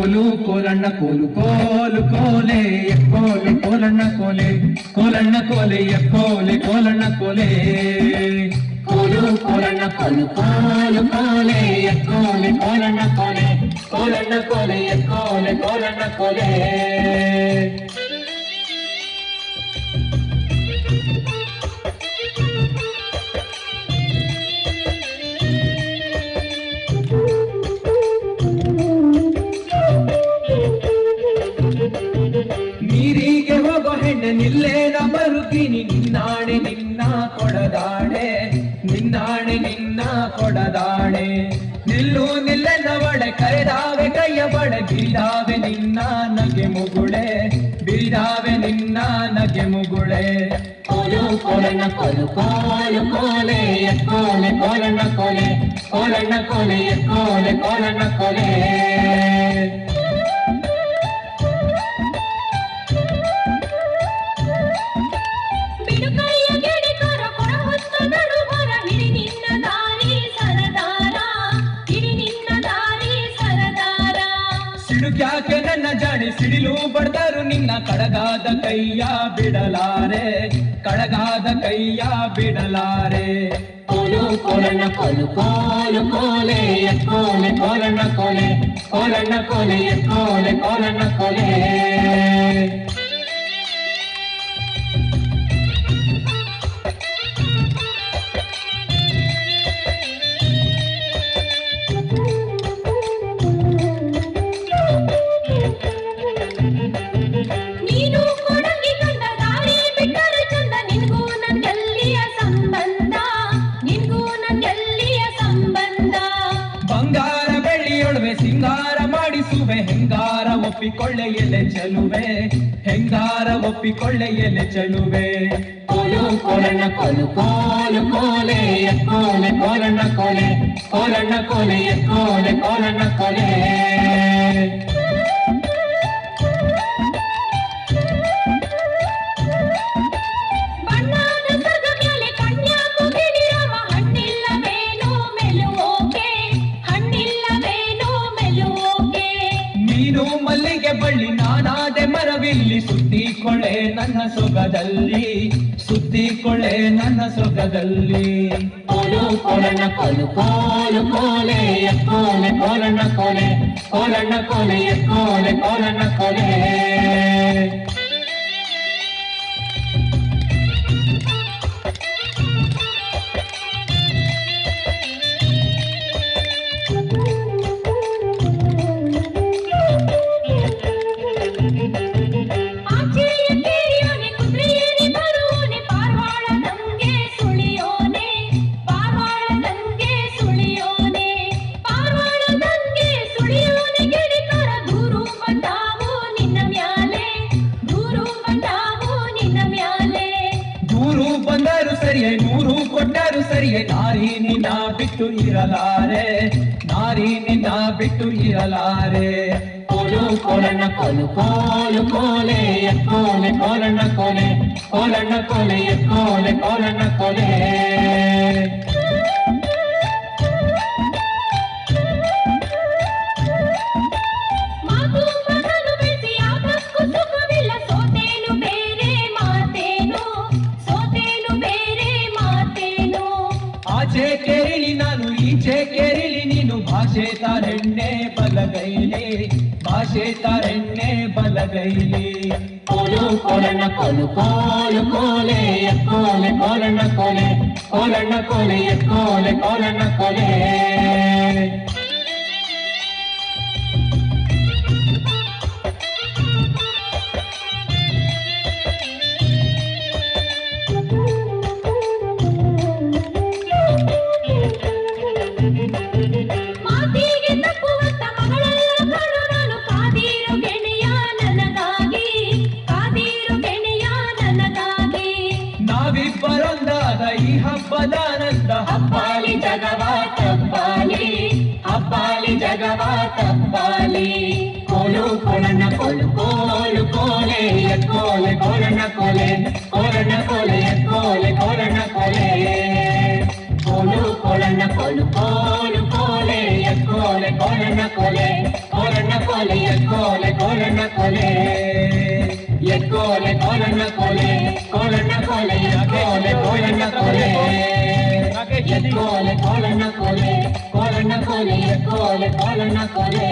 ಕೋಲು ಕೋಲಣ್ಣ ಕೋಲು ಕೋಲು ಕೋಲೆ ಕೋಲು ಕೋಲಣ್ಣ ಕೋಲೆ ಕೋಲಣ್ಣ ಕೋಲೆ ಕೋಲೆ ಕೋಲಣ್ಣ ಕೋಲೆ ಕೋಲು ಕೋಲಣ್ಣ ಕೋಲು ಕೋಲು ಕೋಲೆ ಕೋಲೆ ಕೋಲಣ್ಣ ಕೋಲೆ ಕೋಲಣ್ಣ ಕೋಲೆ ಕೋಲೆ ಕೋಲಣ್ಣ ಕೋಲೆ ನೀರಿಗೆ ಹೋಗೋ ಹೆಣ್ಣೆ ನಿಲ್ಲೇನ ಬರುತ್ತೀನಿ ನಿನ್ನಾಣೆ ನಿನ್ನ ಕೊಡದಾಣೆ ನಿನ್ನಾಣೆ ನಿನ್ನ ಕೊಡದಾಣೆ ನಿಲ್ಲು ನಿಲ್ಲೆನ ಬಡೆ ಕರೆದಾವೆ ಕೈಯ ಬಡೆ ಬಿರಿದಾವೆ ನಿನ್ನ ನಗೆ ಮುಗುಳೆ ಬಿರಿದಾವೆ ನಿನ್ನ ನಗೆ ಮುಗುಳೆ ಕೋಲು ಕೋಲಣ್ಣ ಕೋಲು ಕೋಲು ಕೋಲೆ ಕೋಲೆ ಕೋಲಣ್ಣ ಕೋಲೆ ಕೋಲಣ್ಣ ಕೋಲೆ ಕೋಲೆ ಕೋಲಣ್ಣ ಕೋಲೆ ಸಿಡುಕ್ಯಾಕೆ ನನ್ನ ಜಾಡಿ ಸಿಡಿಲು ಬಡ್ದರು ನಿನ್ನ ಕಡಗಾದ ಕೈಯ ಬಿಡಲಾರೆ ಕಡಗಾದ ಕೈಯ ಬಿಡಲಾರೆ ಕೋಲು ಕೋಲಣ್ಣ ಕೋಲು ಕೋಲು ಕೋಲೆ ಕೋಲೆ ಕೋಲಣ್ಣ ಕೋಲೆ ಕೋಲಣ್ಣ ಕೋಲೆ ಕೋಲೆ ಕೋಲಣ್ಣ ಕೋಲೆ ಬಂಗಾರ ಬೆಳ್ಳಿಯೊಡವೆ ಸಿಂಗಾರ ಮಾಡಿಸುವೆ ಹೆಂಗಾರ ಒಪ್ಪಿಕೊಳ್ಳೆ ಎಲೆ ಚೆಲುವೆ ಹೆಂಗಾರ ಒಪ್ಪಿಕೊಳ್ಳೆ ಎಲೆ ಚೆಲುವೆ ಕೋಲು ಕೋಲಣ್ಣ ಕೋಲು ಕೋಲು ಕೋಲೆ ಕೋಲೆ ಕೋಲಣ್ಣ ಕೋಲೆ ಕೋಲಣ್ಣ ಕೋಲೆ ಕೋಲೆ ಕೋಲಣ್ಣ ಕೋಲೆ ನೀನು ಮಲ್ಲಿಗೆ ಬಳ್ಳಿ ನಾನಾದೆ ಮರವಿಲ್ಲಿ ಸುತ್ತಿಕೊಳ್ಳೆ ನನ್ನ ಸೊಗದಲ್ಲಿ ಸುತ್ತಿಕೊಳ್ಳೆ ನನ್ನ ಸೊಗದಲ್ಲಿ ಕೋಲು ಕೋಲಣ್ಣ ಕೋಲು ಕೋಲು ಕೋಲೆ ಕೋಲೆ ಕೋಲಣ್ಣ ಕೋಲೆ ಕೋಲಣ್ಣ ಕೋಲೆ ಕೋಲೆ ಕೋಲಣ್ಣ ಕೋಲೆ ಬಂದರು ಸರಿಯೇ ನೂರು ಕೊಟ್ಟರು ಸರಿಯೇ ನಾರಿ ನಿನ್ನ ಬಿಟ್ಟು ಇರಲಾರೆ ನಾರಿ ನಿನ್ನ ಬಿಟ್ಟು ಇರಲಾರೆ ಕೋಲು ಕೋಲಣ್ಣ ಕೋಲು ಕೋಲು ಕೋಲೆ ಕೋಲೆ ಕೋಲಣ್ಣ ಕೋಲೆ ಕೋಲಣ್ಣ ಕೋಲೆ ಕೋಲೆ ಕೋಲಣ್ಣ ಕೋಲೆ ಆಚೆ ಕೇರಿಲಿ ನಾನು ಈಚೆ ಕೇರಿಲಿ ನೀನು ಭಾಷೆ ತಾರೆಣ್ಣೆ ಬಲಗೈಲಿ ಭಾಷೆ ತಾರೆಣ್ಣೆ ಬಲಗೈಲಿ ಕೋಲು ಕೋಲಣ್ಣ ಕೋಲು ಕೋಲು ಕೋಲೆ ಕೋಲೆ ಕೋಲಣ್ಣ ಕೋಲೆ ಕೋಲಣ್ಣ ಕೋಲೆ ಕೋಲೆ ಕೋಲಣ್ಣ ಕೋಲೆ ನಾವಿಬ್ಬರೊಂದಾದ ಈ ಹಬ್ಬದಾನಂದ ಹಬ್ಬಾಲಿ ಜಗವ ತಪ್ಪಾಲಿ ಹಬ್ಬಾಲಿ ಜಗವ ತಪ್ಪಾಲಿ ಕೋಲು ಕೋಲಣ್ಣ ಕೋಲು ಕೋಲು ಕೋಲೆ ಕೋಲೆ ಕೋಲಣ್ಣ ಕೋಲೆ ಕೋಲಣ್ಣ ಕೋಲೆ ಕೋಲೆ ಕೋಲಣ್ಣ ಕೋಲೆ ಕೋಲು ಕೋಲಣ್ಣ ಕೋಲು ಕೋಲು ಕೋಲೆ ಕೋಲೆ ಕೋಲಣ್ಣ ಕೋಲೆ ಕೋಲಣ್ಣ ಕೋಲೆ ಕೋಲಣ್ಣ ಕೋಲೆ ಕೋಲೆ ಕೋಲಣ್ಣ ಕೋಲೆ ಕೋಲೆ ಕೋಲಣ್ಣ ಕೋಲೆ ಕೋಲಣ್ಣ ಕೋಲೆ ಕೋಲೆ ಕೋಲಣ್ಣ ಕೋಲೆ